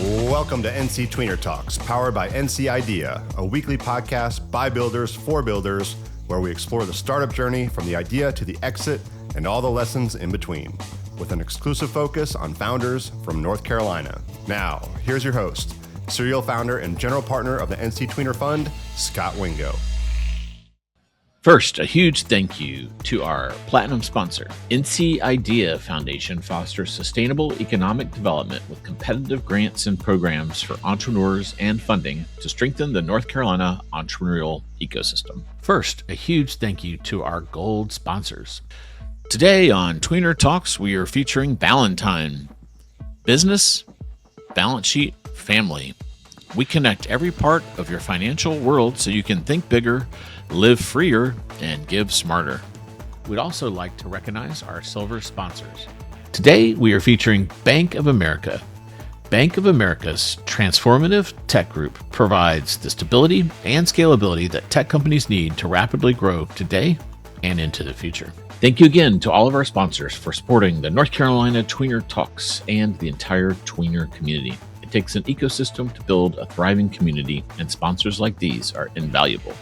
Welcome to NC Tweener Talks, powered by NC Idea, a weekly podcast by builders for builders, where we explore the startup journey from the idea to the exit and all the lessons in between, with an exclusive focus on founders from North Carolina. Now, here's your host, serial founder and general partner of the NC Tweener Fund, Scott Wingo. First, a huge thank you to our platinum sponsor. NC Idea Foundation fosters sustainable economic development with competitive grants and programs for entrepreneurs and funding to strengthen the North Carolina entrepreneurial ecosystem. First, a huge thank you to our gold sponsors. Today on Tweener Talks, we are featuring Ballentine. Business, balance sheet, family. We connect every part of your financial world so you can think bigger, live freer, and give smarter. We'd also like to recognize our silver sponsors. Today, we are featuring Bank of America. Bank of America's transformative tech group provides the stability and scalability that tech companies need to rapidly grow today and into the future. Thank you again to all of our sponsors for supporting the North Carolina Tweener Talks and the entire Tweener community. It takes an ecosystem to build a thriving community, and sponsors like these are invaluable.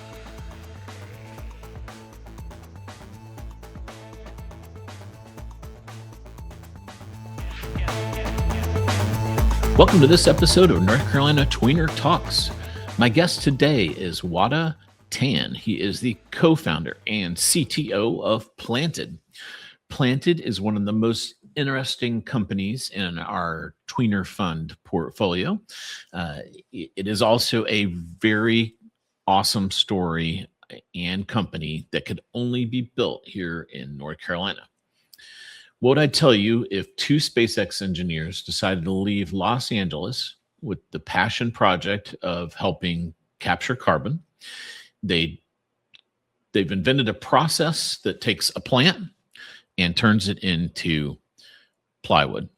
Welcome to this episode of North Carolina Tweener Talks. My guest today is Huade Tan. He is the co-founder and CTO of Plantd. Plantd is one of the most interesting companies in our Tweener Fund portfolio. It is also a very awesome story and company that could only be built here in North Carolina. What would I tell you if two SpaceX engineers decided to leave Los Angeles with the passion project of helping capture carbon? They've invented a process that takes a plant and turns it into plywood.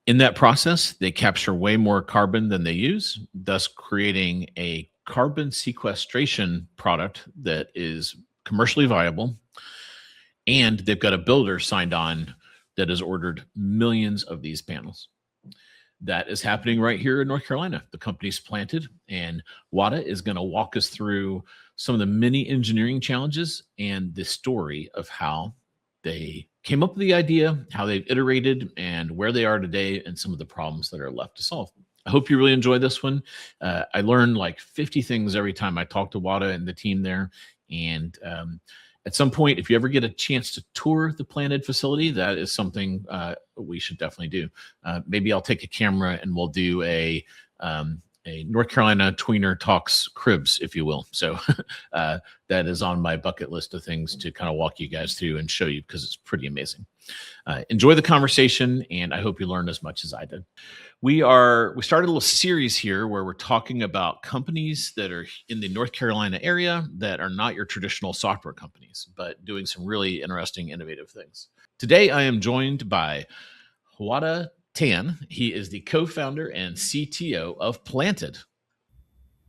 In that process, they capture way more carbon than they use, thus creating a carbon sequestration product that is commercially viable. And they've got a builder signed on that has ordered millions of these panels. That is happening right here in North Carolina. The company's Plantd, and Huade is going to walk us through some of the many engineering challenges and the story of how they came up with the idea, how they've iterated, and where they are today, and some of the problems that are left to solve. I hope you really enjoy this one. I learn like 50 things every time I talk to Huade and the team there. And at some point, if you ever get a chance to tour the Plantd facility, that is something we should definitely do. Maybe I'll take a camera and we'll do a North Carolina Tweener Talks cribs, if you will. So that is on my bucket list of things to kind of walk you guys through and show you, because it's pretty amazing. Enjoy the conversation, and I hope you learned as much as I did. We started a little series here where we're talking about companies that are in the North Carolina area that are not your traditional software companies, but doing some really interesting, innovative things. Today, I am joined by Huade Tan. He is the co-founder and CTO of Plantd.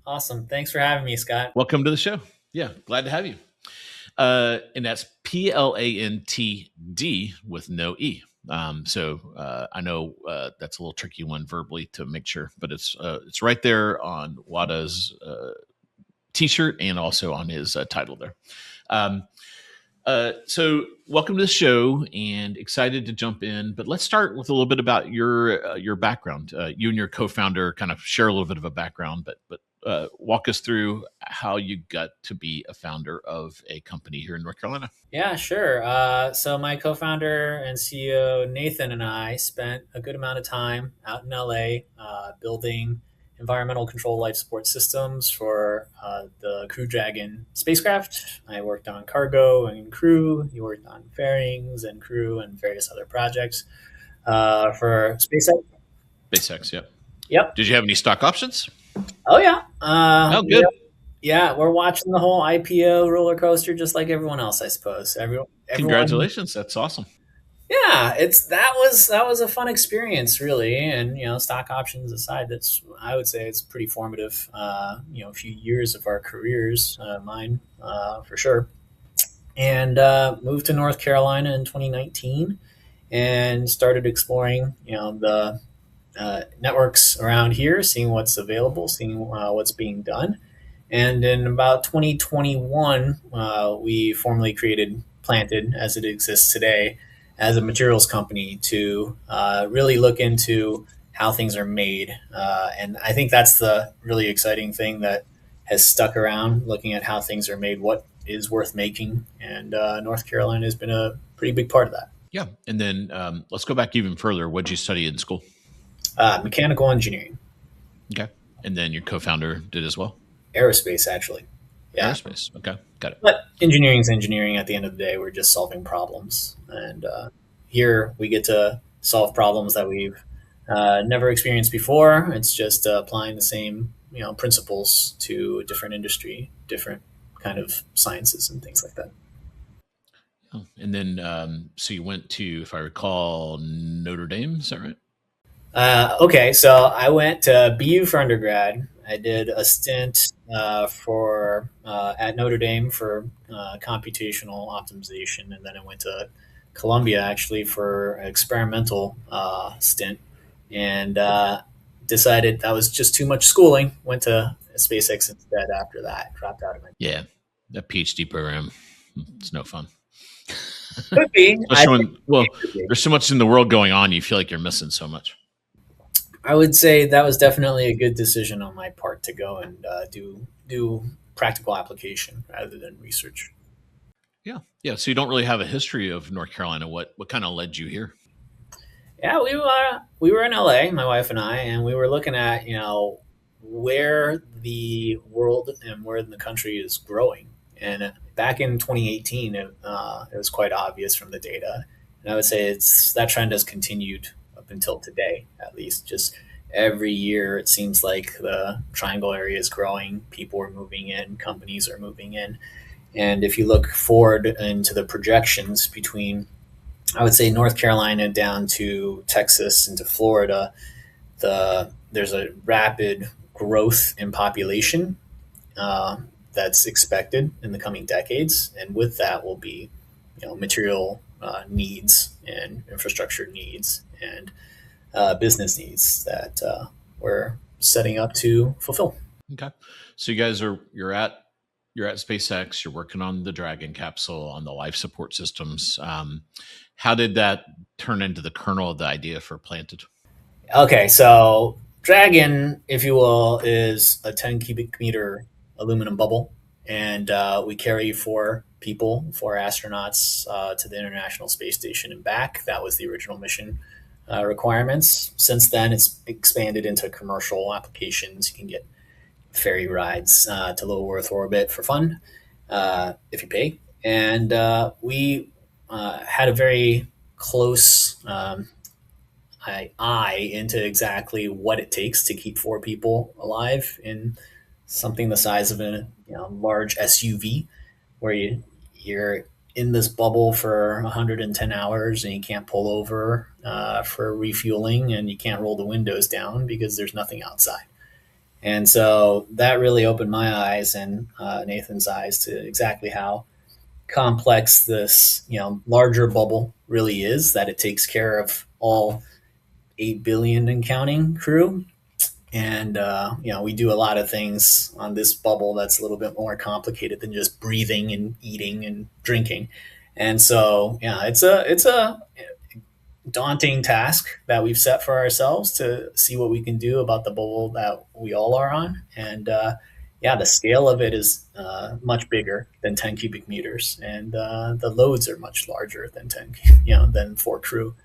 Awesome. Thanks for having me, Scott. Welcome to the show. Yeah, glad to have you. And that's Plantd with no E. I know that's a little tricky one verbally to make sure, but it's right there on Huade's t-shirt and also on his title there. So welcome to the show, and excited to jump in, but let's start with a little bit about your background. You and your co-founder kind of share a little bit of a background, but walk us through how you got to be a founder of a company here in North Carolina. Yeah, sure. So my co-founder and CEO, Nathan, and I spent a good amount of time out in LA building environmental control life support systems for the Crew Dragon spacecraft. I worked on cargo and crew. He worked on fairings and crew and various other projects for SpaceX. SpaceX, yep. Yep. Did you have any stock options? Oh, yeah. Oh, good. Yeah, we're watching the whole IPO roller coaster just like everyone else, I suppose. Everyone. Congratulations. That's awesome. Yeah, that was a fun experience, really. And, stock options aside, I would say it's pretty formative, a few years of our careers, mine, for sure. And moved to North Carolina in 2019 and started exploring, the networks around here, seeing what's available, seeing what's being done. And in about 2021, we formally created Plantd as it exists today as a materials company to really look into how things are made. And I think that's the really exciting thing that has stuck around, looking at how things are made, what is worth making. And North Carolina has been a pretty big part of that. Yeah. And then let's go back even further. What did you study in school? Mechanical engineering. Okay. And then your co-founder did as well? Aerospace, actually. Yeah. Aerospace. Okay. Got it. But engineering is engineering at the end of the day. We're just solving problems. And here we get to solve problems that we've never experienced before. It's just applying the same principles to a different industry, different kind of sciences and things like that. Oh, and then, so you went to, if I recall, Notre Dame. Is that right? Okay, so I went to BU for undergrad. I did a stint for at Notre Dame for computational optimization, and then I went to Columbia actually for an experimental stint, and decided that was just too much schooling. Went to SpaceX instead after that. Dropped out of it. Yeah. That PhD program, it's no fun. Could be. Well, there's so much in the world going on. You feel like you're missing so much. I would say that was definitely a good decision on my part to go and do practical application rather than research. Yeah. Yeah. So you don't really have a history of North Carolina. What kind of led you here? Yeah, we were in LA, my wife and I, and we were looking at where the world and where the country is growing. And back in 2018, it was quite obvious from the data, and I would say it's that trend has continued up until today, at least. Just every year, it seems like the Triangle area is growing. People are moving in, companies are moving in, and if you look forward into the projections between, I would say, North Carolina down to Texas into Florida, there's a rapid growth in population uh, that's expected in the coming decades, and with that will be material needs and infrastructure needs and business needs that we're setting up to fulfill. Okay. So you guys you're at SpaceX. You're working on the Dragon capsule, on the life support systems. How did that turn into the kernel of the idea for Plantd? Okay, so Dragon, if you will, is a 10 cubic meter aluminum bubble, and we carry four astronauts to the International Space Station and back. That was the original mission requirements. Since then, it's expanded into commercial applications. You can get ferry rides to low Earth orbit for fun if you pay. And we had a very close eye into exactly what it takes to keep four people alive in something the size of a large SUV, where you're in this bubble for 110 hours and you can't pull over for refueling, and you can't roll the windows down because there's nothing outside. And so that really opened my eyes and Nathan's eyes to exactly how complex this larger bubble really is, that it takes care of all 8 billion and counting crew. And we do a lot of things on this bubble that's a little bit more complicated than just breathing and eating and drinking. And so it's a daunting task that we've set for ourselves to see what we can do about the bubble that we all are on. And the scale of it is much bigger than 10 cubic meters, and the loads are much larger than than four crew.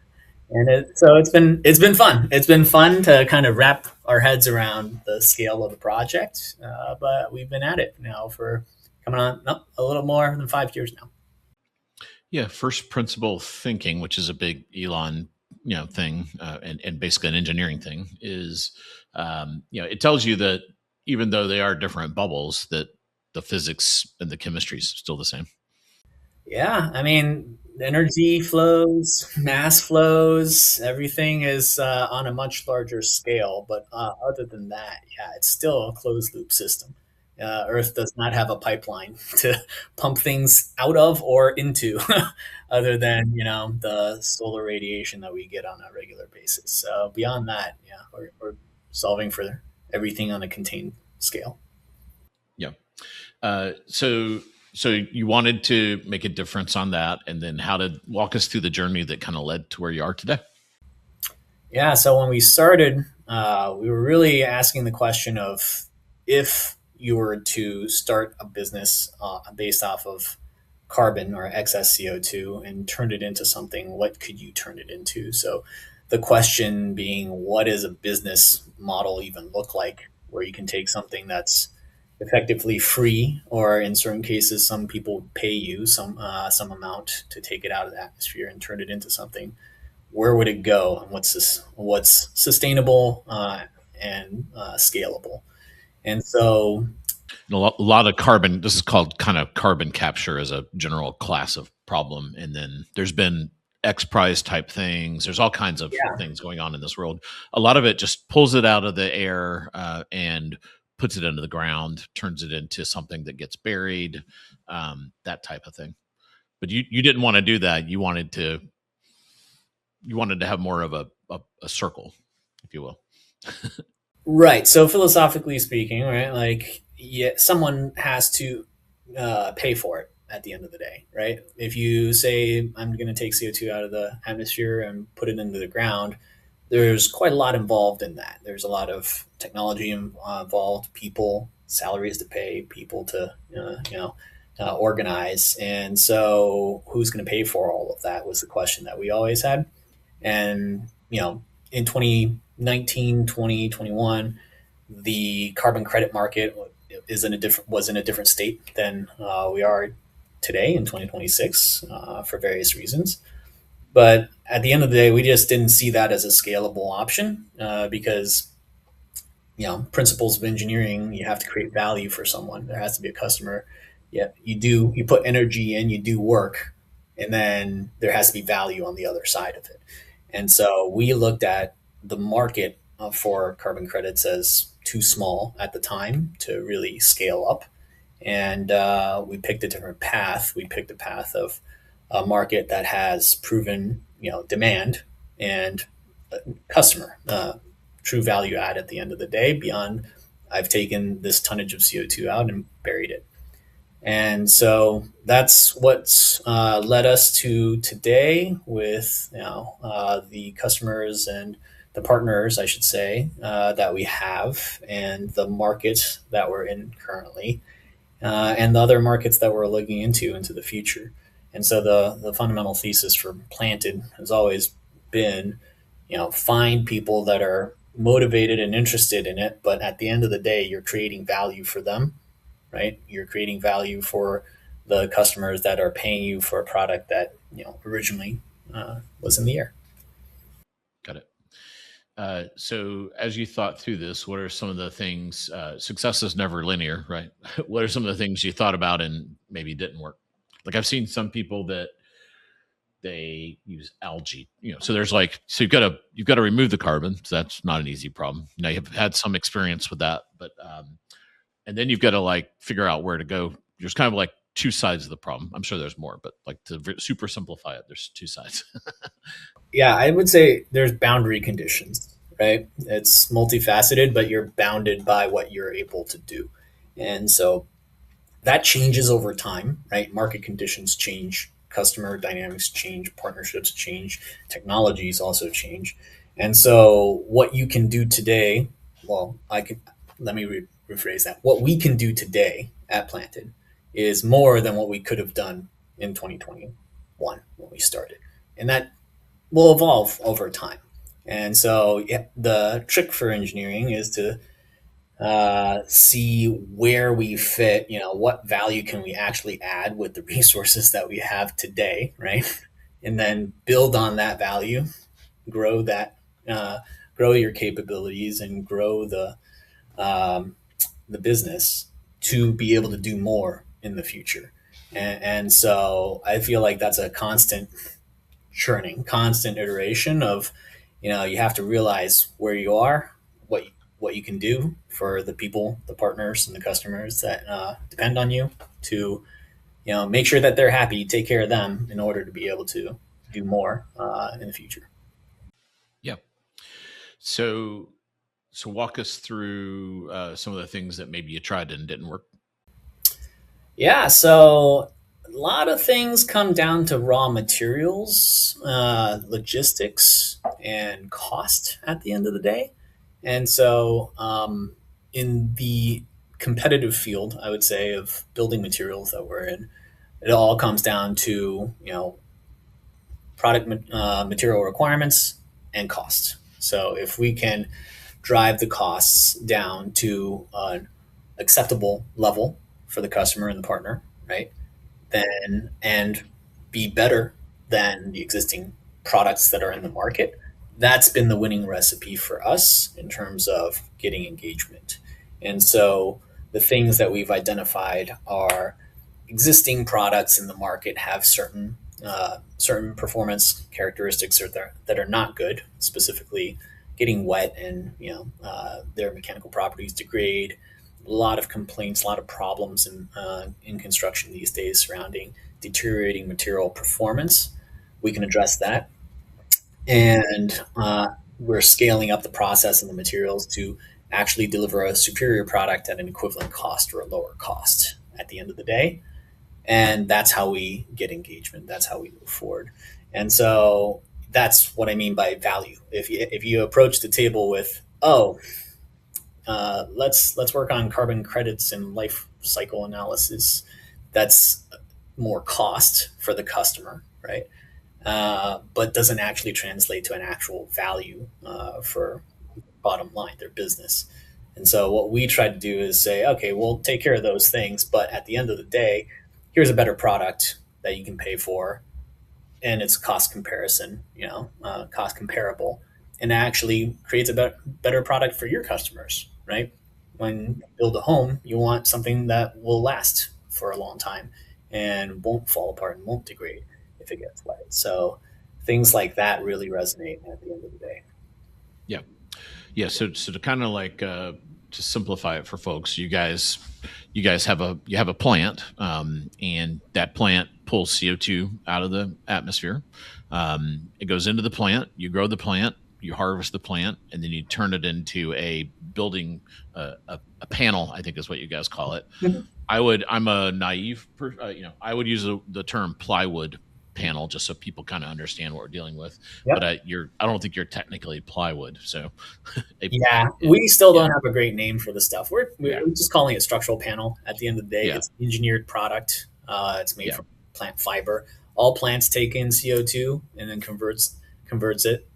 And it's been fun. It's been fun to kind of wrap our heads around the scale of the project, but we've been at it now for coming on a little more than 5 years now. Yeah, first principle thinking, which is a big Elon, thing, and basically an engineering thing, is, it tells you that even though they are different bubbles, that the physics and the chemistry is still the same. Yeah, I mean, energy flows, mass flows, everything is on a much larger scale. But other than that, yeah, it's still a closed loop system. Earth does not have a pipeline to pump things out of or into. other than the solar radiation that we get on a regular basis. So beyond that, yeah, we're solving for everything on a contained scale. Yeah. So you wanted to make a difference on that, and then how to walk us through the journey that kind of led to where you are today. Yeah, so when we started, we were really asking the question of, if you were to start a business based off of carbon or excess CO2 and turn it into something, what could you turn it into? So the question being, what does a business model even look like, where you can take something that's effectively free, or in certain cases, some people pay you some amount to take it out of the atmosphere and turn it into something. Where would it go, and what's sustainable and scalable? And so, A lot of carbon. This is called kind of carbon capture as a general class of problem, and then there's been X prize type things. There's all kinds of yeah, things going on in this world. A lot of it just pulls it out of the air and puts it into the ground, turns it into something that gets buried, that type of thing. But you didn't want to do that. You wanted to have more of a circle, if you will. right. So philosophically speaking, right, like, yeah, someone has to pay for it at the end of the day, right? If you say, I'm going to take CO2 out of the atmosphere and put it into the ground, there's quite a lot involved in that. There's a lot of technology involved, people, salaries to pay, people to organize, and so who's going to pay for all of that was the question that we always had. And in 2019, 2021, the carbon credit market was in a different state than we are today in 2026 for various reasons. But at the end of the day, we just didn't see that as a scalable option because, principles of engineering, you have to create value for someone. There has to be a customer. Yeah, you put energy in, you do work, and then there has to be value on the other side of it. And so we looked at the market for carbon credits as too small at the time to really scale up. And we picked a different path. We picked a path of a market that has proven, demand and customer, true value add at the end of the day, beyond, I've taken this tonnage of CO2 out and buried it. And so that's what's led us to today with the customers and the partners, I should say, that we have, and the market that we're in currently, and the other markets that we're looking into the future. And so the fundamental thesis for Plantd has always been, find people that are motivated and interested in it, but at the end of the day, you're creating value for them, right? You're creating value for the customers that are paying you for a product that originally was in the air. Got it. So as you thought through this, what are some of the things? Success is never linear, right? What are some of the things you thought about and maybe didn't work? Like I've seen some people that they use algae, so there's so you've got to remove the carbon. So that's not an easy problem. You've had some experience with that, but and then you've got to figure out where to go. There's kind of two sides of the problem. I'm sure there's more, but to super simplify it, there's two sides. Yeah, I would say there's boundary conditions, right? It's multifaceted, but you're bounded by what you're able to do. And so that changes over time, right? Market conditions change, customer dynamics change, partnerships change, technologies also change. And so what you can do today, well, let me rephrase that. What we can do today at Plantd is more than what we could have done in 2021 when we started. And that will evolve over time. And so, yeah, the trick for engineering is to see where we fit. What value can we actually add with the resources that we have today, right? And then build on that value, grow that, grow your capabilities, and grow the business to be able to do more in the future. And so I feel like that's a constant churning, constant iteration of, you have to realize where you are, what you can do for the people, the partners, and the customers that depend on you to make sure that they're happy, take care of them in order to be able to do more in the future. Yeah. So, so walk us through some of the things that maybe you tried and didn't work. Yeah, so a lot of things come down to raw materials, logistics, and cost at the end of the day. And so, in the competitive field, I would say, of building materials that we're in, it all comes down to product material requirements and cost. So if we can drive the costs down to an acceptable level for the customer and the partner, right? Then and be better than the existing products that are in the market. That's been the winning recipe for us in terms of getting engagement. And so the things that we've identified are existing products in the market have certain performance characteristics that are not good, specifically getting wet and their mechanical properties degrade. A lot of complaints, a lot of problems in construction these days surrounding deteriorating material performance. We can address that, and we're scaling up the process and the materials to actually deliver a superior product at an equivalent cost or a lower cost at the end of the day. And that's how we get engagement. That's how we move forward. And so that's what I mean by value. If you approach the table with, let's work on carbon credits and life cycle analysis, that's more cost for the customer, right? But doesn't actually translate to an actual value for bottom line, their business. And so what we try to do is say, okay, we'll take care of those things, but at the end of the day, here's a better product that you can pay for, and it's cost comparison, cost comparable, and actually creates a better product for your customers, right? When you build a home, you want something that will last for a long time and won't fall apart and won't degrade if it gets wet. So things like that really resonate at the end of the day. Yeah. Yeah. So to kind of like to simplify it for folks, you guys have a plant, and that plant pulls CO2 out of the atmosphere. It goes into the plant. You grow the plant. You harvest the plant, and then you turn it into a building, a panel, I think is what you guys call it. Mhm. I'm a naive, I would use the term plywood panel just so people kind of understand what we're dealing with. Yep. But I don't think you're technically plywood. So Yeah, we still don't have a great name for the stuff. Yeah. We're just calling it structural panel. At the end of the day, Yeah. it's an engineered product. It's made Yeah. from plant fiber. All plants take in CO2 and then converts it,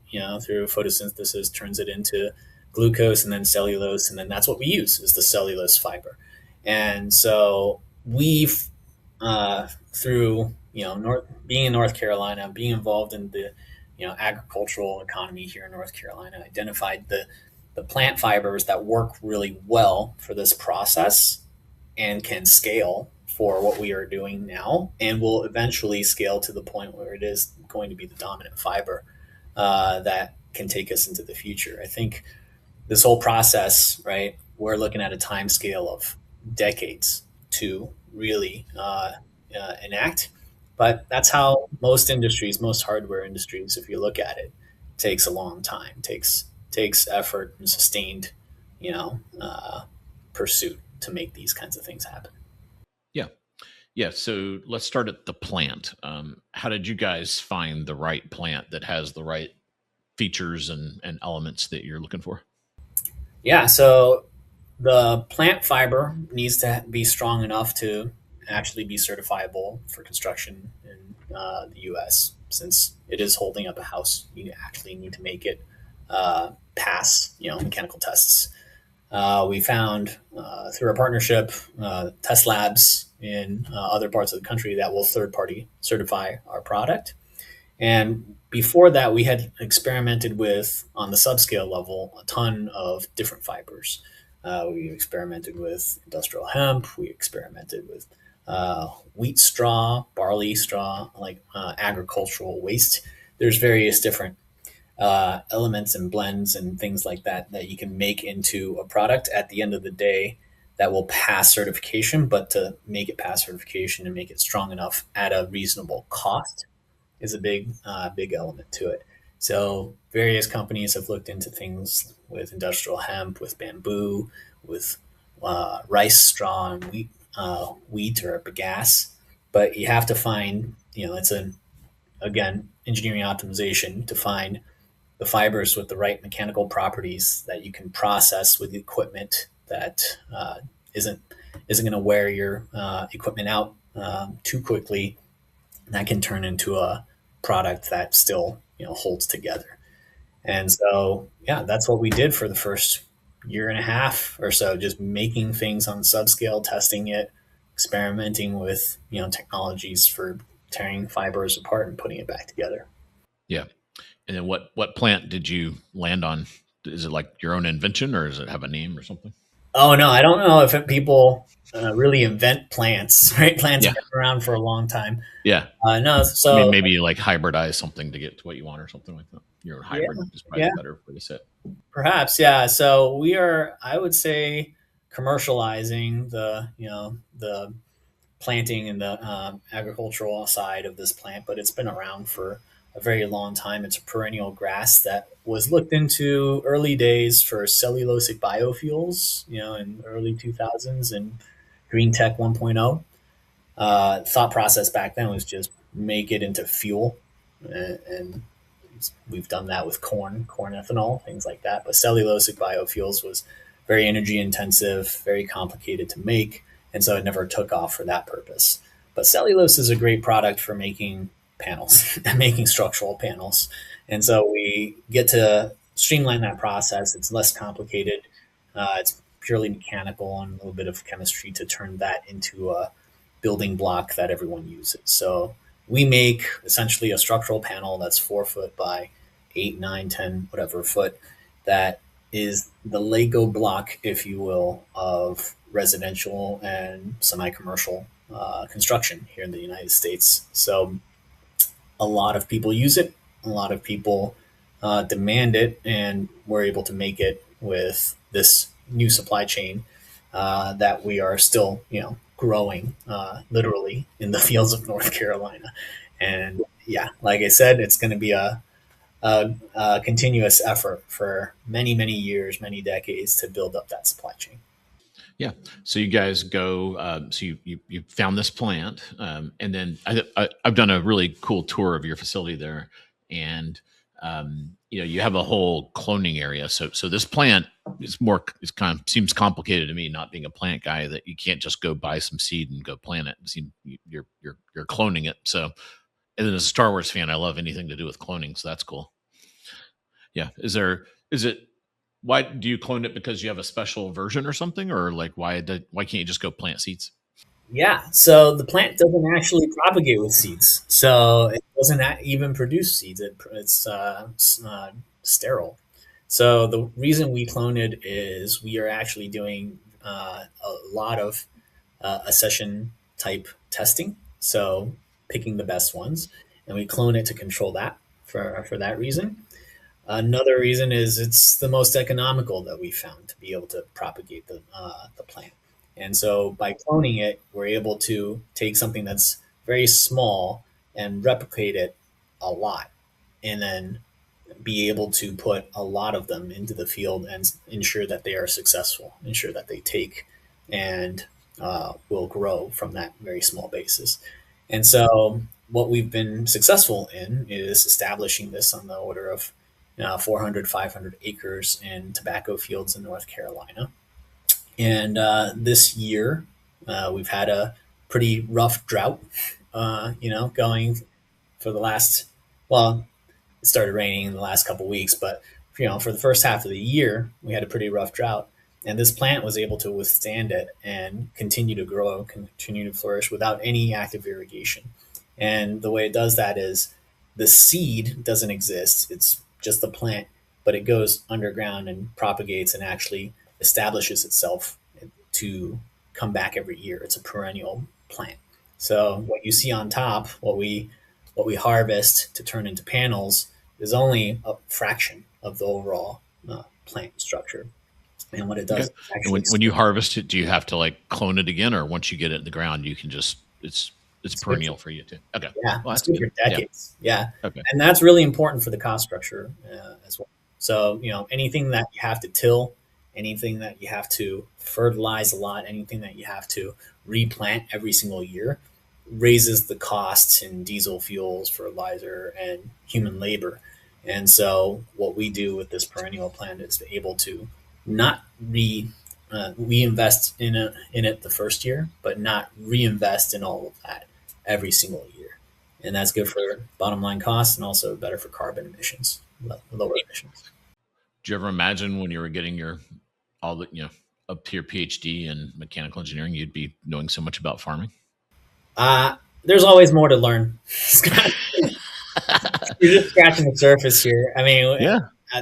through photosynthesis, turns it into glucose and then cellulose, and then that's what we use is the cellulose fiber. And so we've through being in North Carolina, being involved in the agricultural economy here in North Carolina, identified the plant fibers that work really well for this process and can scale for what we are doing now, and will eventually scale to the point where it is going to be the dominant fiber that can take us into the future. I think this whole process, right? We're looking at a time scale of decades to really enact. But that's how most industries, most hardware industries, if you look at it, takes a long time, takes effort and sustained, you know, uh, pursuit to make these kinds of things happen. Yeah. Yeah. So let's start at the plant. How did you guys find the right plant that has the right features and elements that you're looking for? Yeah, so the plant fiber needs to be strong enough to actually be certifiable for construction in the U.S. Since it is holding up a house, you actually need to make it pass, mechanical tests. We found through our partnership test labs in other parts of the country that will third party certify our product. And before that, we had experimented with, on the subscale level, a ton of different fibers. We experimented with industrial hemp. We experimented with wheat straw, barley straw, like agricultural waste. There's various different elements and blends and things like that that you can make into a product at the end of the day that will pass certification, but to make it pass certification and make it strong enough at a reasonable cost is a big element to it. So various companies have looked into things with industrial hemp, with bamboo, with rice straw and wheat or bagasse. But you have to find, it's an again engineering optimization to find the fibers with the right mechanical properties that you can process with the equipment that isn't isn't going to wear your equipment out too quickly. And that can turn into a product that still holds together. And so yeah, that's what we did for the first year and a half or so, just making things on subscale, testing it, experimenting with technologies for tearing fibers apart and putting it back together. Yeah. And then what plant did you land on? Is it like your own invention, or does it have a name or something? Oh no, I don't know if people really invent plants. Right, plants Yeah. have been around for a long time. Yeah. No, I mean, so maybe you like hybridize something to get to what you want or something like that. Your yeah, hybrid is probably yeah, the better way to say it. perhaps, yeah. So we are, I would say, commercializing the planting and the agricultural side of this plant, but it's been around for a very long time. It's a perennial grass that was looked into early days for cellulosic biofuels, in early 2000s and Green Tech 1.0. Thought process back then was just make it into fuel, and we've done that with corn ethanol, things like that. But cellulosic biofuels was very energy intensive, very complicated to make, and so it never took off for that purpose. But cellulose is a great product for making panels and making structural panels, and so we get to streamline that process. It's less complicated. It's purely mechanical and a little bit of chemistry to turn that into a building block that everyone uses. So we make essentially a structural panel that's 4 foot by 8, 9, 10, whatever foot, that is the Lego block, if you will, of residential and semi commercial construction here in the United States. So a lot of people use it, a lot of people demand it, and we're able to make it with this new supply chain that we are still, growing literally in the fields of North Carolina. And yeah, like I said, it's going to be a continuous effort for many, many years, many decades to build up that supply chain. Yeah. So you guys go. So you found this plant, and then I've done a really cool tour of your facility there, and you have a whole cloning area. So this plant is kind of seems complicated to me, not being a plant guy, that you can't just go buy some seed and go plant it. You're cloning it. So, and then as a Star Wars fan, I love anything to do with cloning. So that's cool. Yeah. Is it why do you clone it, because you have a special version or something, or like why can't you just go plant seeds? Yeah, so the plant doesn't actually propagate with seeds. So it doesn't even produce seeds. It's sterile. So the reason we clone it is we are actually doing a lot of accession type testing. So picking the best ones, and we clone it to control that for that reason. Another reason is it's the most economical that we found to be able to propagate the plant. And so by cloning it, we're able to take something that's very small and replicate it a lot, and then be able to put a lot of them into the field and ensure that they are successful, ensure that they take and will grow from that very small basis. And so what we've been successful in is establishing this on the order of 400, 500 acres in tobacco fields in North Carolina. And this year, we've had a pretty rough drought, going for the last, well, it started raining in the last couple of weeks, but for the first half of the year, we had a pretty rough drought. And this plant was able to withstand it and continue to grow, continue to flourish without any active irrigation. And the way it does that is the seed doesn't exist. It's just the plant, but it goes underground and propagates and actually establishes itself to come back every year. It's a perennial plant. So what you see on top, what we harvest to turn into panels, is only a fraction of the overall plant structure. And what it Okay. does is And actually when you harvest it, do you have to like clone it again, or once you get it in the ground, you can just it's it's good for, perennial for you too? Okay. yeah, Well, it's that's good good. for Yeah. decades. Yeah. Okay. And that's really important for the cost structure as well. So, anything that you have to till, anything that you have to fertilize a lot, anything that you have to replant every single year raises the costs in diesel fuels, fertilizer, and human labor. And so, what we do with this perennial plant is able to not we invest in it the first year, but not reinvest in all of that every single year. And that's good for bottom line costs and also better for carbon emissions, lower emissions. Do you ever imagine when you were getting your all the up to your PhD in mechanical engineering, you'd be knowing so much about farming? Uh, there's always more to learn. You're just scratching the surface here. I mean, Yeah.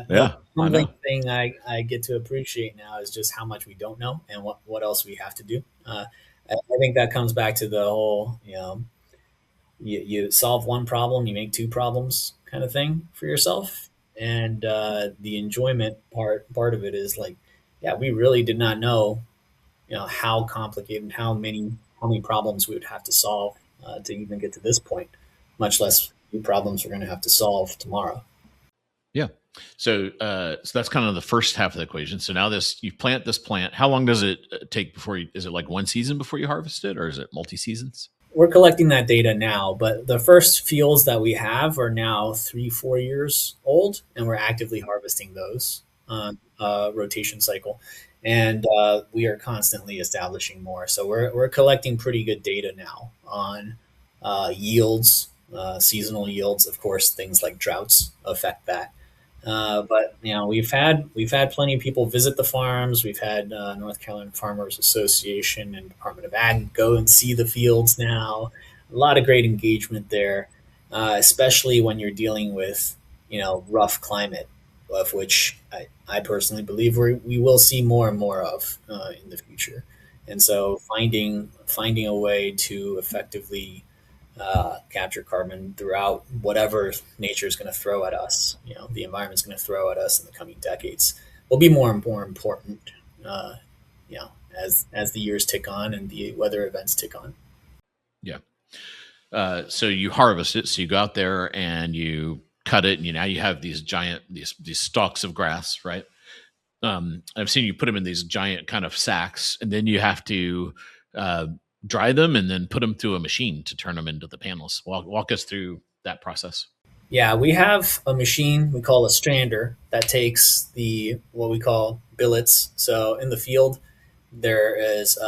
the Yeah. I humbling know. thing I get to appreciate now is just how much we don't know and what else we have to do. I think that comes back to the whole, you solve one problem, you make two problems kind of thing for yourself. And the enjoyment part of it is like, yeah, we really did not know, how complicated and how many problems we would have to solve to even get to this point, much less new problems we're going to have to solve tomorrow. Yeah. So that's kind of the first half of the equation. So now you plant this plant. How long does it take before is it like one season before you harvest it, or is it multi seasons? We're collecting that data now, but the first fields that we have are now 3, 4 years old, and we're actively harvesting those on a rotation cycle. And we are constantly establishing more. So we're collecting pretty good data now on yields, seasonal yields. Of course, things like droughts affect that. But we've had plenty of people visit the farms. We've had North Carolina Farmers Association and Department of Ag go and see the fields now. A lot of great engagement there, especially when you're dealing with rough climate, of which I personally believe we will see more and more of in the future. And so finding a way to effectively capture carbon throughout whatever nature is going to throw at us, the environment's going to throw at us in the coming decades, will be more and more important, uh, as the years tick on and the weather events tick on. Yeah. So you harvest it. So you go out there and you cut it, and now you have these giant these stalks of grass, right? I've seen you put them in these giant kind of sacks, and then you have to uh, dry them and then put them through a machine to turn them into the panels. Walk us through that process. Yeah, we have a machine we call a strander that takes the what we call billets. So in the field, there is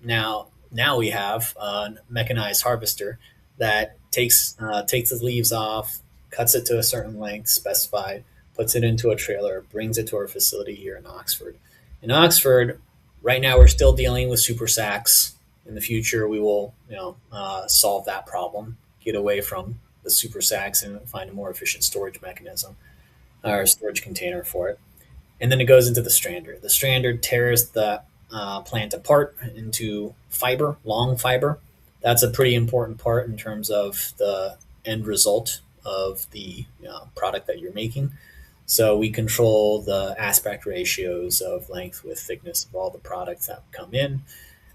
now we have a mechanized harvester that takes the leaves off, cuts it to a certain length specified, puts it into a trailer, brings it to our facility here in Oxford. In Oxford, right now we're still dealing with super sacks. In the future, we will solve that problem, get away from the super sacks, and find a more efficient storage mechanism or storage container for it. And then it goes into the strander. The strander tears the plant apart into fiber, long fiber. That's a pretty important part in terms of the end result of the product that you're making. So we control the aspect ratios of length with thickness of all the products that come in.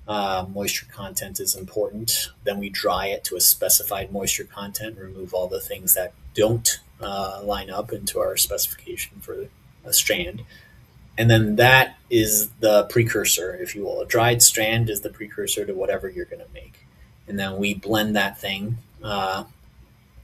Moisture content is important. Then we dry it to a specified moisture content, remove all the things that don't line up into our specification for a strand. And then that is the precursor, if you will. A dried strand is the precursor to whatever you're going to make. And then we blend that thing on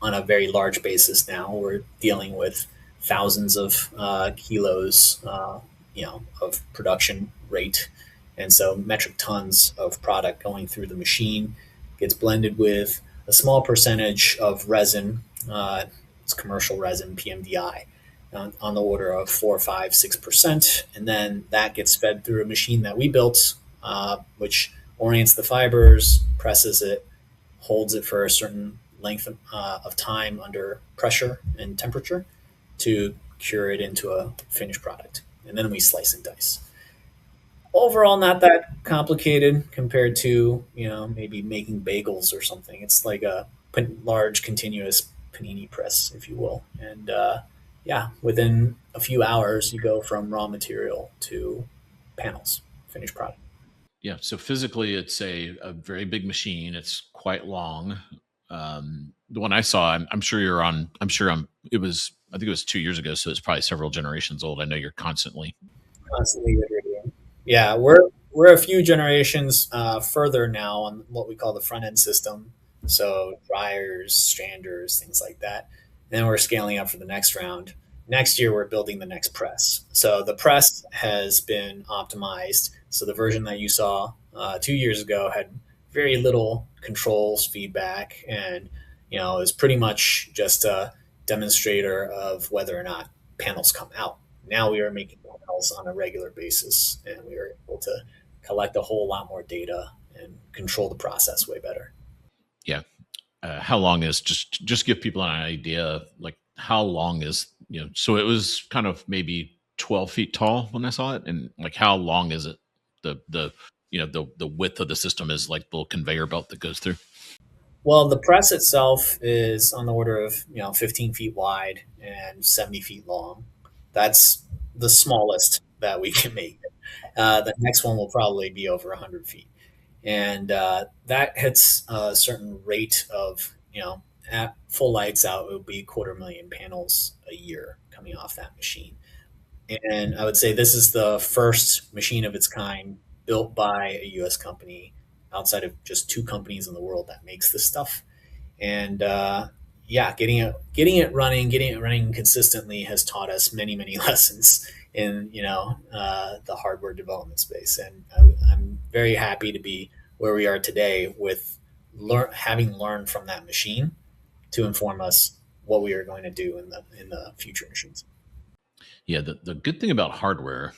a very large basis now. We're dealing with thousands of kilos, of production rate. And so metric tons of product going through the machine gets blended with a small percentage of resin. It's commercial resin, PMDI, on the order of 4, 5, 6%. And then that gets fed through a machine that we built, which orients the fibers, presses it, holds it for a certain length of time under pressure and temperature to cure it into a finished product. And then we slice and dice. Overall, not that complicated compared to, maybe making bagels or something. It's like a large continuous panini press, if you will. And yeah, within a few hours, you go from raw material to panels, finished product. Yeah. So physically, it's a very big machine. It's quite long. The one I saw, I'm sure you're on. I'm sure It was. I think it was 2 years ago, so it's probably several generations old. I know you're constantly. Constantly iterating. Yeah, we're a few generations further now on what we call the front end system. So dryers, stranders, things like that. Then we're scaling up for the next round. Next year, we're building the next press. So the press has been optimized. So the version that you saw 2 years ago had very little controls, feedback, and it was pretty much just a demonstrator of whether or not panels come out. Now we are making panels on a regular basis, and we are able to collect a whole lot more data and control the process way better. Yeah. How long is just give people an idea, like how long is so it was kind of maybe 12 feet tall when I saw it, and like how long is it? The width of the system is like the little conveyor belt that goes through. Well, the press itself is on the order of 15 feet wide and 70 feet long. That's the smallest that we can make. The next one will probably be over 100 feet, and that hits a certain rate of at full lights out, it would be 250,000 panels a year coming off that machine. And I would say this is the first machine of its kind built by a U.S. company outside of just two companies in the world that makes this stuff. And yeah, getting it running consistently has taught us many, many lessons in the hardware development space. And I'm very happy to be where we are today with having learned from that machine to inform us what we are going to do in the future machines. Yeah, the good thing about hardware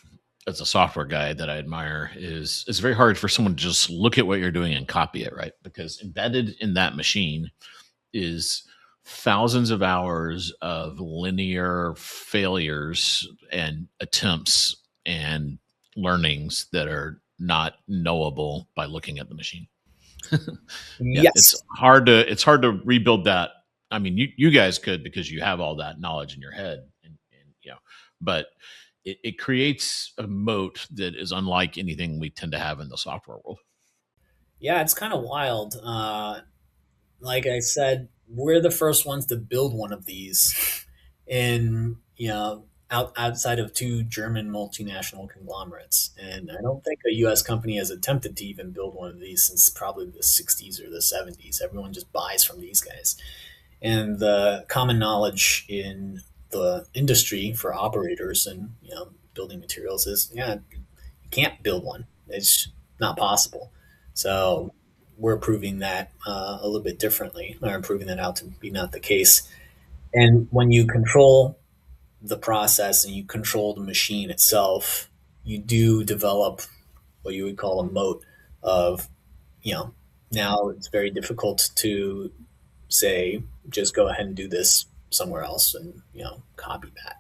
as a software guy that I admire is it's very hard for someone to just look at what you're doing and copy it, right? Because embedded in that machine is thousands of hours of linear failures and attempts and learnings that are not knowable by looking at the machine. Yeah, Yes. it's hard to rebuild that. I mean, you guys could because you have all that knowledge in your head, and but it creates a moat that is unlike anything we tend to have in the software world. Yeah, it's kind of wild. Like I said, we're the first ones to build one of these in, outside of two German multinational conglomerates. And I don't think a US company has attempted to even build one of these since probably the 60s or the 70s. Everyone just buys from these guys. And the common knowledge in the industry for operators and, building materials is, yeah, you can't build one. It's not possible. So we're proving that a little bit differently, or proving that out to be not the case. And when you control the process and you control the machine itself, you do develop what you would call a moat of, now it's very difficult to say, just go ahead and do this somewhere else and, copy that.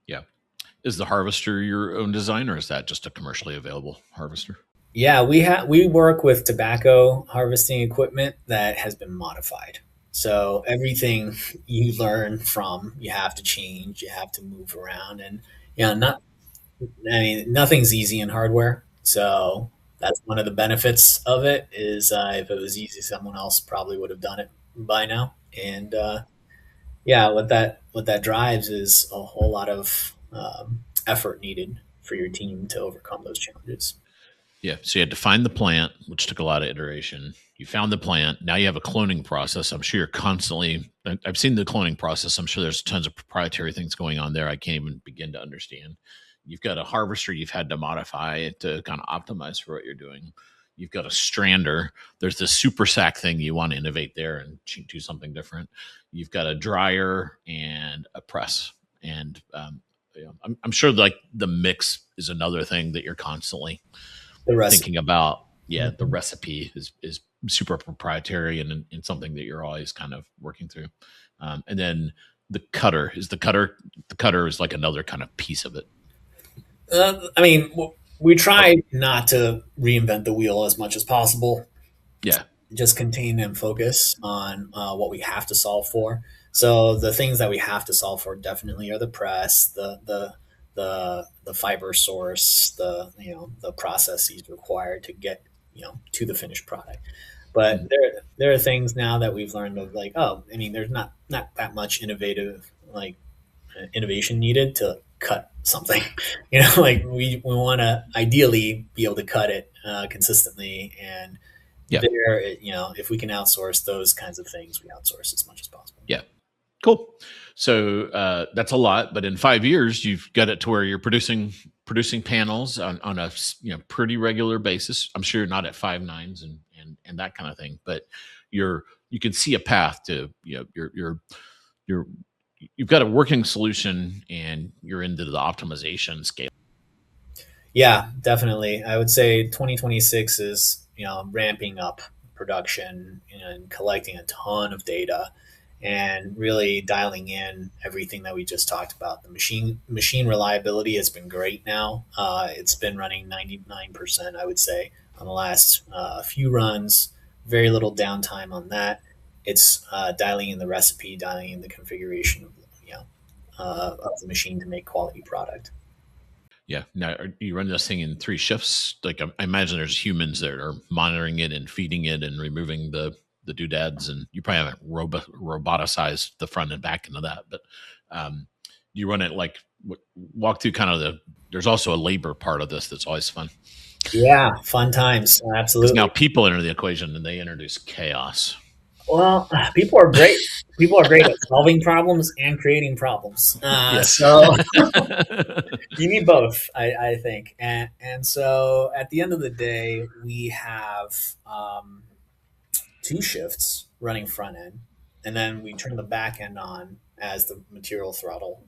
Yeah. Is the harvester your own design, or is that just a commercially available harvester? Yeah, we work with tobacco harvesting equipment that has been modified. So everything you learn from, you have to change, you have to move around, and not. I mean, nothing's easy in hardware. So that's one of the benefits of it. Is if it was easy, someone else probably would have done it by now. And yeah, what that drives is a whole lot of effort needed for your team to overcome those challenges. Yeah. So you had to find the plant, which took a lot of iteration. You found the plant. Now you have a cloning process. I'm sure you're constantly, I've seen the cloning process. I'm sure there's tons of proprietary things going on there I can't even begin to understand. You've got a harvester you've had to modify it to kind of optimize for what you're doing. You've got a strander. There's this super sack thing you want to innovate there and do something different. You've got a dryer and a press. And I'm sure like the mix is another thing that you're constantly The rest. thinking about. Yeah, the Mhm. recipe is super proprietary and something that you're always kind of working through. And then the cutter is like another kind of piece of it. I mean, we try not to reinvent the wheel as much as possible. Yeah, Just contain and focus on what we have to solve for. So the things that we have to solve for definitely are the press, the the fiber source, the processes required to get to the finished product. But there are things now that we've learned of, like, oh, I mean, there's not that much innovation needed to cut something. Like we want to ideally be able to cut it consistently, and Yeah. there, if we can outsource those kinds of things, we outsource as much as possible. Yeah. Cool. So that's a lot, but in 5 years, you've got it to where you're producing panels on a pretty regular basis. I'm sure you're not at 5 nines and that kind of thing, but you can see a path to you've got a working solution and you're into the optimization scale. Yeah, definitely. I would say 2026 is, ramping up production and collecting a ton of data and really dialing in everything that we just talked about. The machine reliability has been great now. It's been running 99%, I would say, on the last few runs. Very little downtime on that. It's dialing in the recipe, dialing in the configuration of the machine to make quality product. Yeah. Now, you run this thing in 3 shifts? Like, I imagine there's humans that are monitoring it and feeding it and removing the doodads, and you probably haven't roboticized the front and back into that. But you run it like, walk through kind of there's also a labor part of this that's always fun. Yeah, fun times. Absolutely. Now people enter the equation and they introduce chaos. Well, people are great. People are great at solving problems and creating problems. Yes. So you need both, I think. And so at the end of the day, we have 2 shifts running front end, and then we turn the back end on as the material throttle,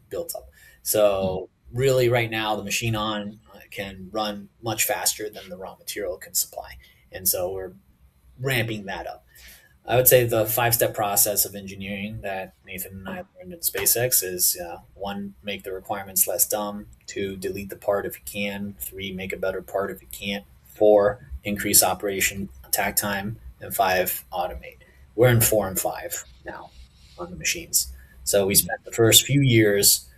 builds up. So really, right now, the machine on can run much faster than the raw material can supply, and so we're ramping that up. I would say the 5-step process of engineering that Nathan and I learned at SpaceX is 1, make the requirements less dumb. 2, delete the part if you can. 3, make a better part if you can't. 4, increase operation attack time. And 5, automate. We're in 4 and 5 now on the machines. So we spent the first few years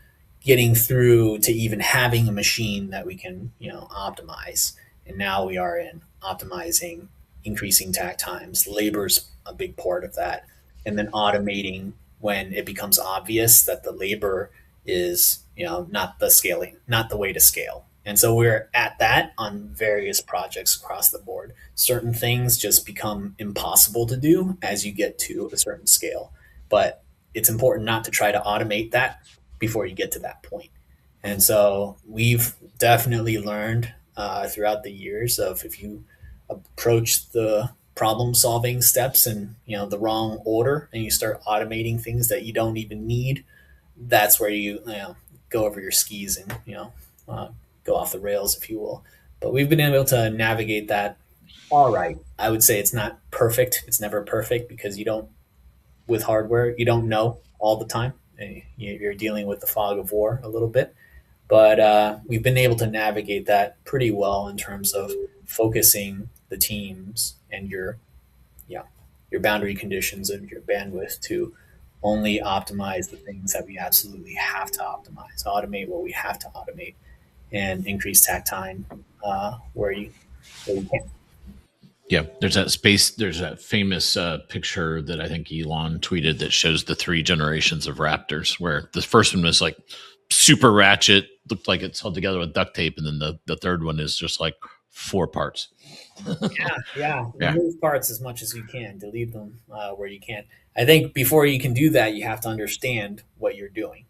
getting through to even having a machine that we can, optimize. And now we are in optimizing, increasing tack times. Labor's a big part of that. And then automating when it becomes obvious that the labor is, not the way to scale. And so we're at that on various projects across the board. Certain things just become impossible to do as you get to a certain scale. But it's important not to try to automate that before you get to that point. And so we've definitely learned throughout the years of, if you approach the problem solving steps in the wrong order and you start automating things that you don't even need, that's where you go over your skis and go off the rails, if you will. But we've been able to navigate that all right. I would say it's not perfect. It's never perfect, because with hardware, you don't know all the time. You're dealing with the fog of war a little bit. But we've been able to navigate that pretty well in terms of focusing the teams and your boundary conditions of your bandwidth to only optimize the things that we absolutely have to optimize, automate what we have to automate, and increase tack time where you can. Yeah, there's that famous picture that I think Elon tweeted that shows the 3 generations of Raptors, where the first one was like super ratchet, looked like it's held together with duct tape, and then the third one is just like 4 parts. Yeah. Remove parts as much as you can, delete them where you can. I think before you can do that, you have to understand what you're doing.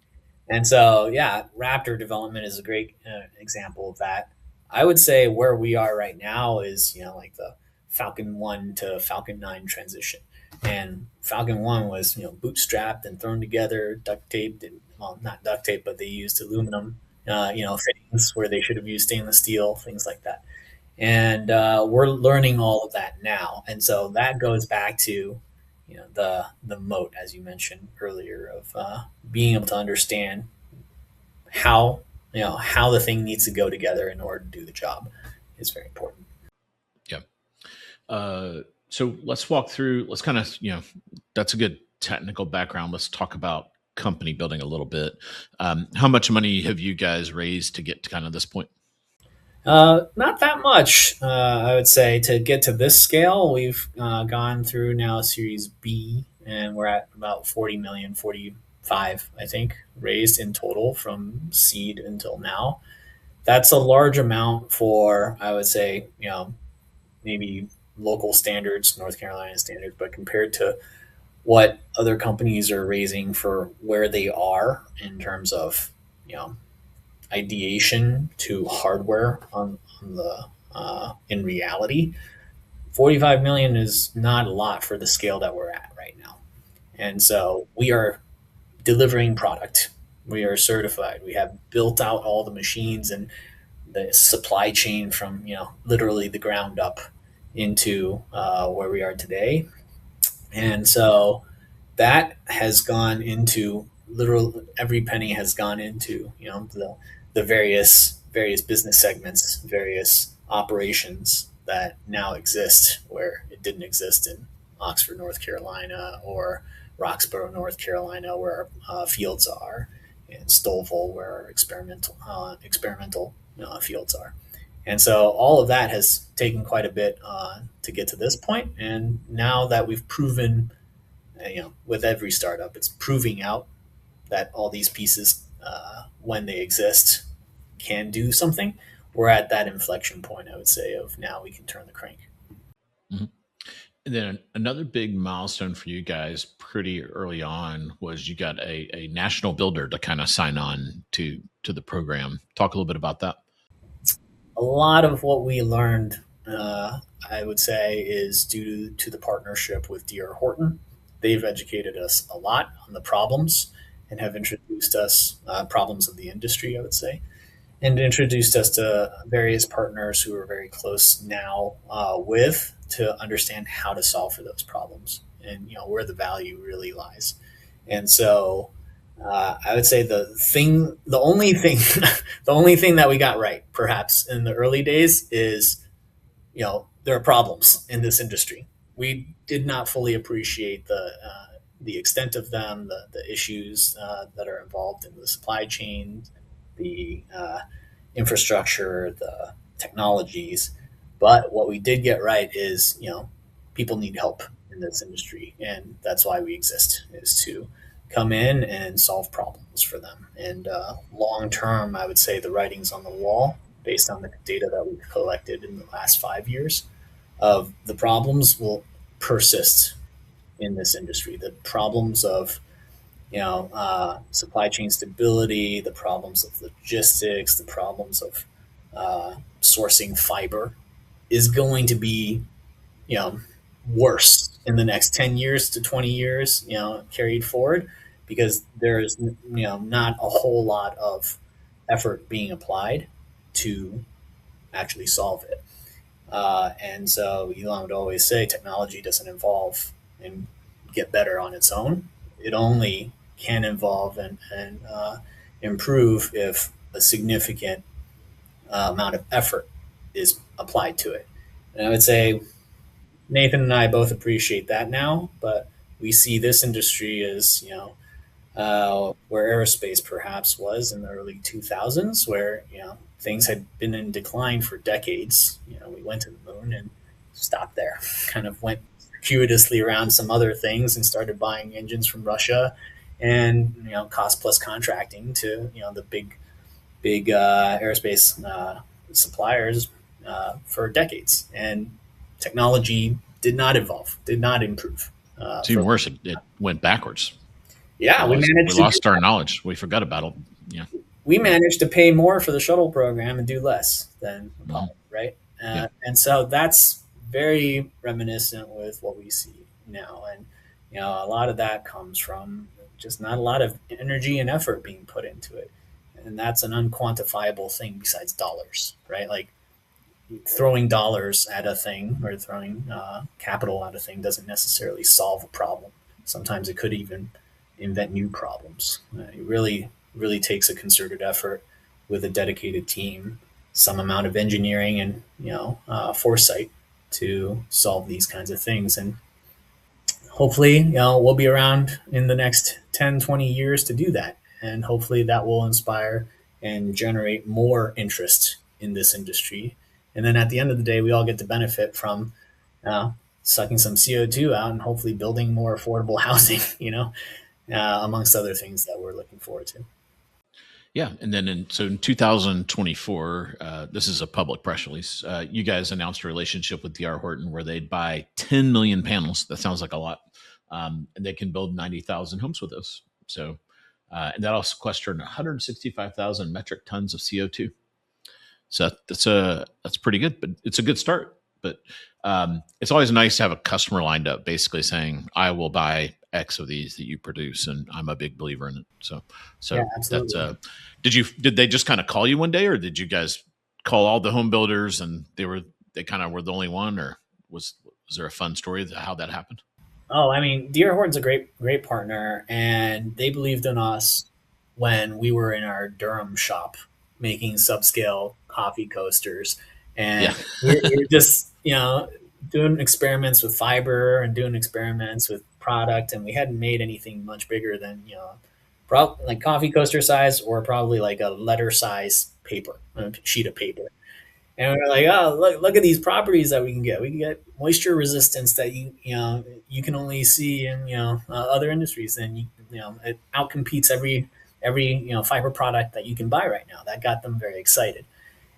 And so, Raptor development is a great example of that. I would say where we are right now is, like the Falcon 1 to Falcon 9 transition. And Falcon 1 was, bootstrapped and thrown together, duct taped, and, well, not duct tape, but they used aluminum, fittings where they should have used stainless steel, things like that. And we're learning all of that now. And so that goes back to, the moat, as you mentioned earlier, of being able to understand how the thing needs to go together in order to do the job is very important. Yeah. So let's walk through. Let's kind of that's a good technical background. Let's talk about company building a little bit. How much money have you guys raised to get to kind of this point? Not that much, I would say, to get to this scale. We've gone through now Series B, and we're at about 40 million, 45, I think, raised in total from seed until now. That's a large amount for, I would say, maybe local standards, North Carolina standards, but compared to what other companies are raising for where they are in terms of, you know, ideation to hardware on the in reality, 45 million is not a lot for the scale that we're at right now. And so we are delivering product. We are certified. We have built out all the machines and the supply chain from literally the ground up into where we are today. And so that has gone into literal every penny has gone into the various business segments, various operations that now exist where it didn't exist in Oxford, North Carolina, or Roxborough, North Carolina, where our fields are, and Stouffville, where our experimental fields are. And so all of that has taken quite a bit to get to this point. And now that we've proven, with every startup, it's proving out that all these pieces, when they exist, can do something. We're at that inflection point, I would say, of now we can turn the crank. Mhm. And then another big milestone for you guys pretty early on was you got a national builder to kind of sign on to the program. Talk a little bit about that. A lot of what we learned, I would say, is due to the partnership with DR Horton. They've educated us a lot on the problems and have introduced us problems of the industry, I would say, and introduced us to various partners who are very close now with to understand how to solve for those problems and where the value really lies. And so I would say the only thing, the only thing that we got right, perhaps in the early days, is there are problems in this industry. We did not fully appreciate the extent of them, the issues that are involved in the supply chain, the infrastructure, the technologies. But what we did get right is, people need help in this industry, and that's why we exist, is to come in and solve problems for them. And long term, I would say the writing's on the wall based on the data that we've collected in the last 5 years of the problems will persist in this industry. The problems of supply chain stability, the problems of logistics, the problems of sourcing fiber is going to be, you know, worse in the next 10 years to 20 years, carried forward because there's, not a whole lot of effort being applied to actually solve it. And so Elon would always say technology doesn't evolve and get better on its own. It only can evolve and improve if a significant amount of effort is applied to it. And I would say Nathan and I both appreciate that now, but we see this industry as, where aerospace perhaps was in the early 2000s, where, things had been in decline for decades. We went to the moon and stopped there, kind of went circuitously around some other things and started buying engines from Russia and, cost plus contracting to, the big aerospace suppliers for decades. And technology did not evolve, did not improve. It's even worse. It went backwards. Yeah, we lost our knowledge. We forgot about it. Yeah. We managed to pay more for the shuttle program and do less than Apollo, right? And so that's very reminiscent with what we see now. And, a lot of that comes from just not a lot of energy and effort being put into it. And that's an unquantifiable thing besides dollars, right? Like throwing dollars at a thing or throwing capital at a thing doesn't necessarily solve a problem. Sometimes it could even invent new problems. It really takes a concerted effort with a dedicated team, some amount of engineering and foresight to solve these kinds of things. And hopefully, we'll be around in the next 10, 20 years to do that. And hopefully that will inspire and generate more interest in this industry. And then at the end of the day, we all get to benefit from uh, sucking some CO2 out and hopefully building more affordable housing, amongst other things that we're looking forward to. Yeah, and then in 2024, this is a public press release. You guys announced a relationship with DR Horton where they'd buy 10 million panels. That sounds like a lot, and they can build 90,000 homes with those. So, and that also sequestered 165,000 metric tons of CO2. So that's pretty good, but it's a good start. But it's always nice to have a customer lined up, basically saying, "I will buy X of these that you produce," and I'm a big believer in it. So Yeah, that's absolutely. did they just kind of call you one day, or did you guys call all the home builders and they kind of were the only one, or was there a fun story of how that happened? Oh, I mean, DR Horton's a great partner, and they believed in us when we were in our Durham shop making subscale coffee coasters, Yeah, and we're just doing experiments with fiber and doing experiments with product, and we hadn't made anything much bigger than like coffee coaster size or probably like a letter size paper, a sheet of paper. And we are like, oh, look at these properties that we can get. We can get moisture resistance that you can only see in other industries, and it outcompetes every fiber product that you can buy right now. That got them very excited.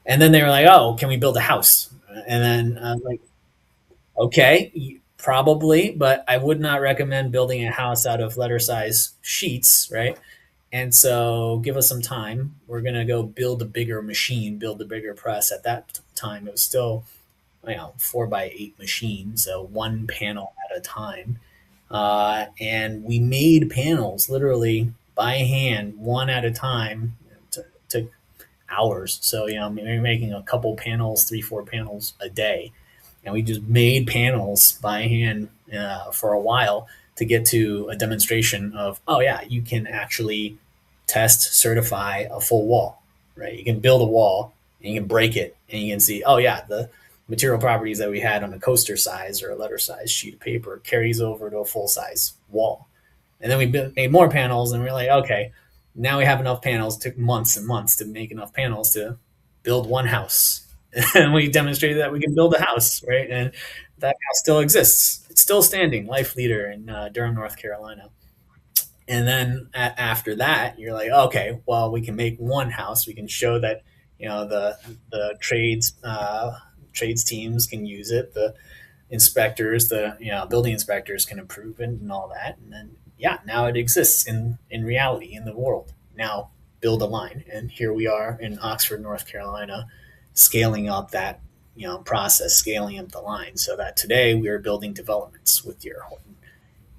And then they were like, oh, can we build a house? And then I was like, okay, probably, but I would not recommend building a house out of letter size sheets, right? And so give us some time. We're going to go build a bigger machine, build a bigger press. At that time, it was still, 4x8 machine, so one panel at a time. And we made panels literally by hand, one at a time, to hours. So, we were making a couple panels, three, four panels a day. And we just made panels by hand for a while to get to a demonstration of, oh, yeah, you can actually test, certify a full wall, right? You can build a wall and you can break it and you can see, oh, yeah, the material properties that we had on a coaster size or a letter size sheet of paper carries over to a full size wall. And then we made more panels, and we're like, okay, now we have enough panels. It took months and months to make enough panels to build one house. And we demonstrated that we can build a house, right? And that house still exists. It's still standing, life leader in Durham, North Carolina. And then after that, you're like, okay, well, we can make one house. We can show that the trades teams can use it. The inspectors, the building inspectors can approve it and all that. And then now it exists in reality in the world. Now build a line, and here we are in Oxford, North Carolina, scaling up that process, scaling up the line, so that today we are building developments with D.R. Horton,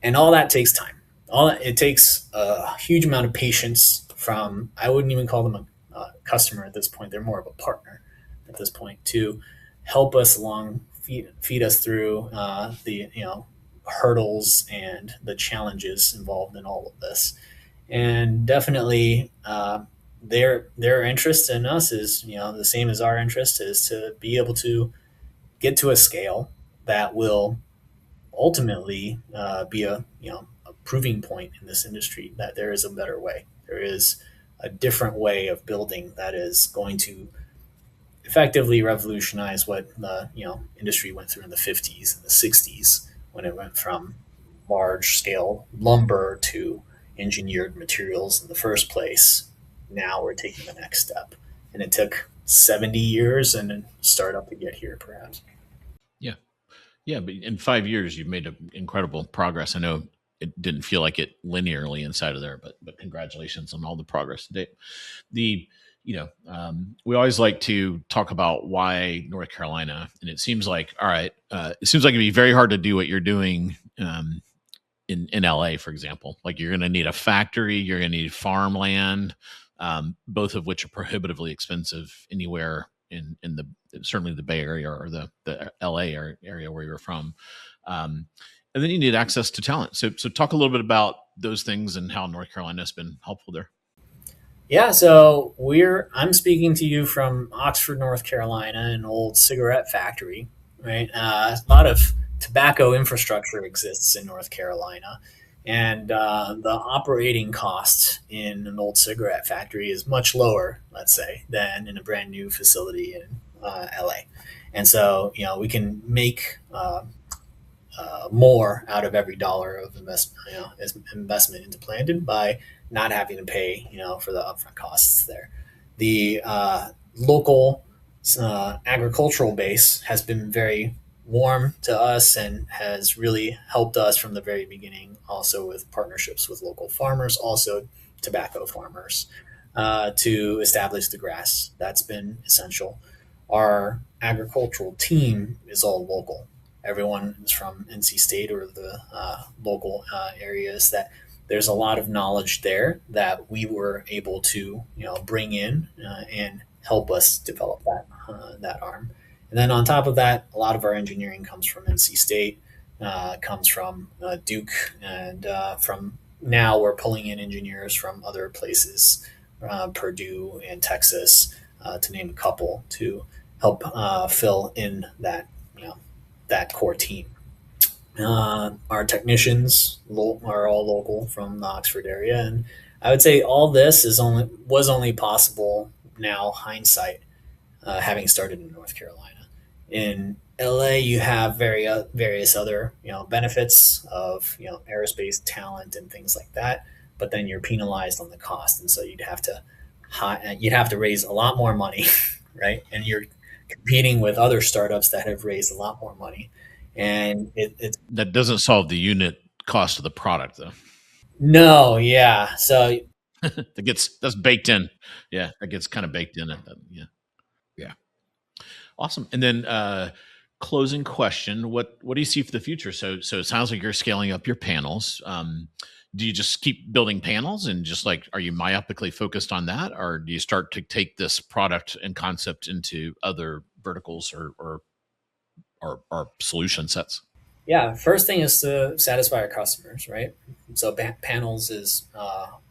and all that takes time. All that, it takes a huge amount of patience from, I wouldn't even call them a customer at this point. They're more of a partner at this point to help us along, feed us through the hurdles and the challenges involved in all of this. And definitely their interest in us is the same as our interest, is to be able to get to a scale that will ultimately be a proving point in this industry that there is a better way. There is a different way of building that is going to effectively revolutionize what the industry went through in the 50s and the 60s, when it went from large scale lumber to engineered materials in the first place. Now we're taking the next step, and it took 70 years and a startup to get here, perhaps. yeah, yeah. But in 5 years, you've made incredible progress. I know it didn't feel like it linearly inside of there, but congratulations on all the progress today. The we always like to talk about why North Carolina, and it seems like, all right, it seems like it'd be very hard to do what you're doing in LA, for example. Like, you're going to need a factory, you're going to need farmland, both of which are prohibitively expensive anywhere in the, certainly the Bay Area or the LA area where you're from. And then you need access to talent. So talk a little bit about those things and how North Carolina has been helpful there. Yeah, so I'm speaking to you from Oxford, North Carolina, an old cigarette factory, right? A lot of tobacco infrastructure exists in North Carolina, and the operating cost in an old cigarette factory is much lower, let's say, than in a brand new facility in LA. And so, we can make more out of every dollar of investment into Plantd by not having to pay, for the upfront costs there. The local agricultural base has been very warm to us and has really helped us from the very beginning, also with partnerships with local farmers, also tobacco farmers, to establish the grass. That's been essential. Our agricultural team is all local. Everyone is from NC State or the local areas. That there's a lot of knowledge there that we were able to bring in and help us develop that arm. And then on top of that, a lot of our engineering comes from NC State, comes from Duke, and from now we're pulling in engineers from other places, Purdue and Texas, to name a couple, to help fill in that core team. Our technicians are all local from the Oxford area, and I would say all this was only possible now, hindsight, having started in North Carolina. In LA, you have various other benefits of aerospace talent and things like that, but then you're penalized on the cost, and so you'd have to raise a lot more money, right? And you're competing with other startups that have raised a lot more money, and that doesn't solve the unit cost of the product, though. No, yeah. So that's baked in. Yeah, that gets kind of baked in. Yeah. Awesome. And then closing question: What do you see for the future? So it sounds like you're scaling up your panels. Do you just keep building panels and just are you myopically focused on that, or do you start to take this product and concept into other verticals or solution sets? Yeah, first thing is to satisfy our customers, right? So panels is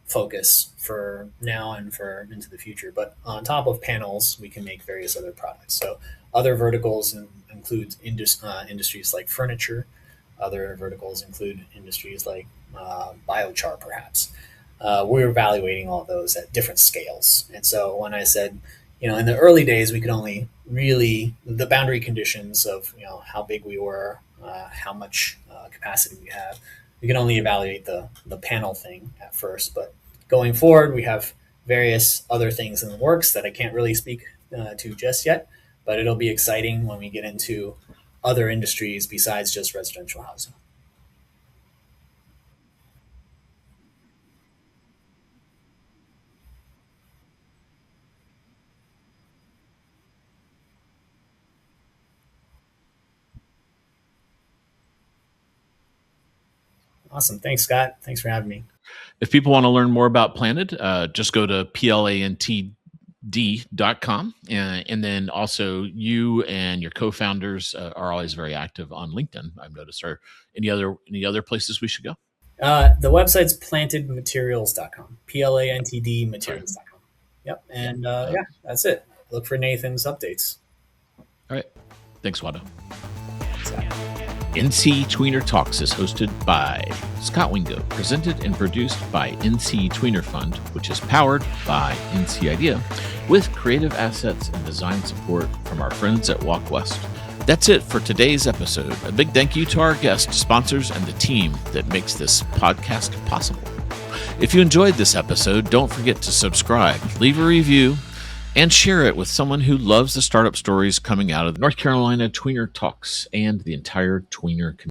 focus for now and for into the future. But on top of panels, we can make various other products. So other verticals include industries like furniture. Other verticals include industries like biochar, perhaps. We're evaluating all those at different scales. And so when I said, in the early days, we could only really, the boundary conditions of, how big we were, how much capacity we have, we can only evaluate the panel thing at first. But going forward, we have various other things in the works that I can't really speak to just yet, but it'll be exciting when we get into other industries besides just residential housing. Awesome. Thanks, Scott. Thanks for having me. If people want to learn more about Plantd, just go to plantd.com. And then also you and your co-founders are always very active on LinkedIn, I've noticed. Are any other places we should go? The website's plantedmaterials.com, Plantd materials.com. Yep. And yeah, that's it. Look for Nathan's updates. All right. Thanks, Huade. NC Tweener Talks is hosted by Scott Wingo, presented and produced by NC Tweener Fund, which is powered by NC Idea, with creative assets and design support from our friends at Walk West. That's it for today's episode. A big thank you to our guests, sponsors, and the team that makes this podcast possible. If you enjoyed this episode, don't forget to subscribe, leave a review, and share it with someone who loves the startup stories coming out of North Carolina Tweener Talks and the entire Tweener community.